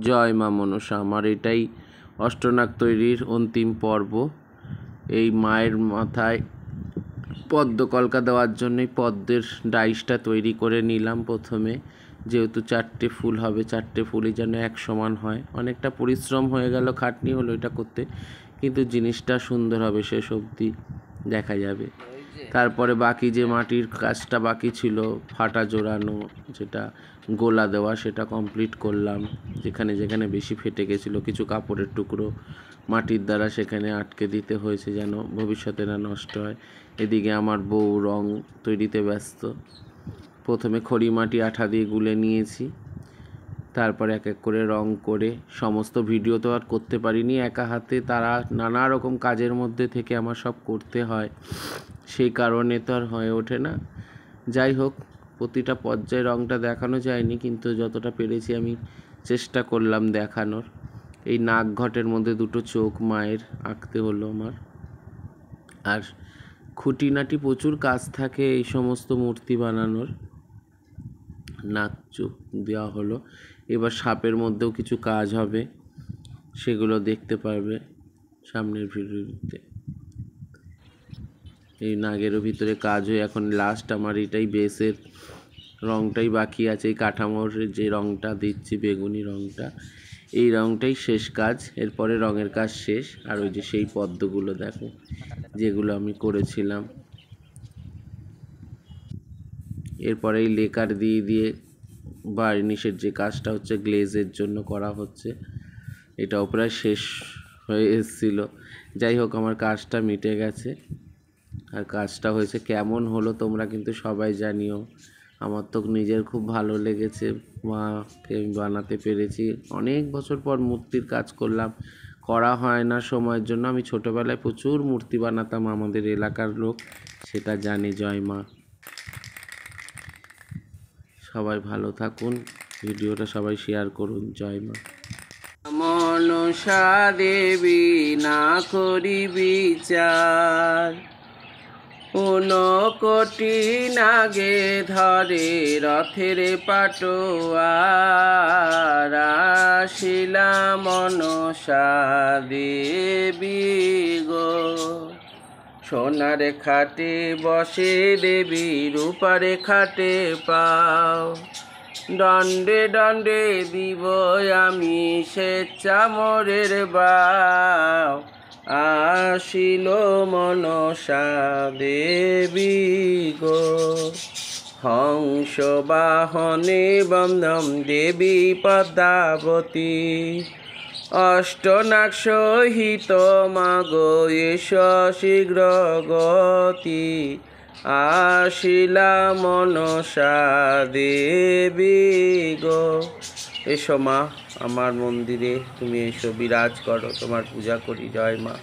জয় মা মনসা। আমার এটাই অষ্টনাগ তৈরির অন্তিম পর্ব। এই মায়ের মাথায় পদ্মকলকা দেওয়ার জন্যই পদ্মের ডাইসটা তৈরি করে নিলাম প্রথমে, যেহেতু 4টে ফুল হবে, 4টে ফুলই যেন এক সমান হয়। অনেকটা পরিশ্রম হয়ে গেল, খাটনি হলো এটা করতে, কিন্তু জিনিসটা সুন্দর হবে, শেষ অবধি দেখা যাবে। তারপরে বাকি যে মাটির কাজটা বাকি ছিল, ফাটা জোড়ানো, যেটা গোলা দেওয়া, সেটা কমপ্লিট করলাম। যেখানে যেখানে বেশি ফেটে গেছিলো, কিছু কাপড়ের টুকরো মাটির দ্বারা সেখানে আটকে দিতে হয়েছে যেন ভবিষ্যতে না নষ্ট হয়। এদিকে আমার বউ রং তৈরিতে ব্যস্ত। প্রথমে খড়ি মাটি আঠা দিয়ে গুলে নিয়েছি, তারপরে এক এক করে রং করে, সমস্ত ভিডিও তো আর করতে পারিনি একা হাতে, তারা নানা রকম কাজের মধ্যে থেকে আমার সব করতে হয়, সেই কারণে তো আর হয়ে ওঠে না। যাই হোক, প্রতিটা পর্যায়ে রংটা দেখানো যায়নি, কিন্তু যতটা পেরেছি আমি চেষ্টা করলাম দেখানোর। এই নাক ঘটের মধ্যে দুটো চোখ মায়ের আঁকতে হলো আমার। আর খুঁটিনাটি প্রচুর কাজ থাকে এই সমস্ত মূর্তি বানানোর। নাক চোখ দেওয়া হলো, এবার সাপের মধ্যেও কিছু কাজ হবে, সেগুলো দেখতে পারবে সামনের ভিডিওতে। এই নাগেরও ভিতরে কাজ হয়ে এখন লাস্ট আমার এটাই বেসের রংটাই বাকি আছে। এই কাঠামোর যে রংটা দিচ্ছি, বেগুনি রংটা, এই রংটাই শেষ কাজ, এরপরে রঙের কাজ শেষ। আর ওই যে সেই পদ্মগুলো দেখো, যেগুলো আমি করেছিলাম। এরপরে এই লেকার দিয়ে দিয়ে বার্নিশের যে কাজটা হচ্ছে, গ্লেজের জন্য করা হচ্ছে, এটাও প্রায় শেষ হয়ে এসেছিল। যাই হোক, আমার কাজটা মিটে গেছে আর কাজটা হয়েছে। কেমন হলো তোমরা কিন্তু সবাই জানিও। আমার তো নিজের খুব ভালো লেগেছে, মাকে বানাতে পেরেছি। অনেক বছর পর মূর্তির কাজ করলাম, করা হয় না সময়ের জন্য। আমি ছোটোবেলায় প্রচুর মূর্তি বানাতাম, আমাদের এলাকার লোক সেটা জানে। জয় মা। সবাই ভালো থাকুন, ভিডিওটা সবাই শেয়ার করুন। জয় মা মনসা দেবী, না করি বিচার, 59 নাগে ধরে রথের পাটোয়ার, আসিলা মনসা দেবী গো। সোনার খাটে বসে দেবী, রূপার খাটে পাও, দণ্ডে দণ্ডে দিব আমি স্বেচ্ছা মোরের বাও, আসিল মনসা দেবী গো। হংস বাহনে বন্দম দেবী পদ্মাবতী, অষ্টনাগ সহিত মাগো এস শীঘ্র গতি, আসিলা মনসা দেবী গো। এসো মা, আমার মন্দিরে তুমি এসো, বিরাজ করো, তোমার পূজা করি। জয় মা।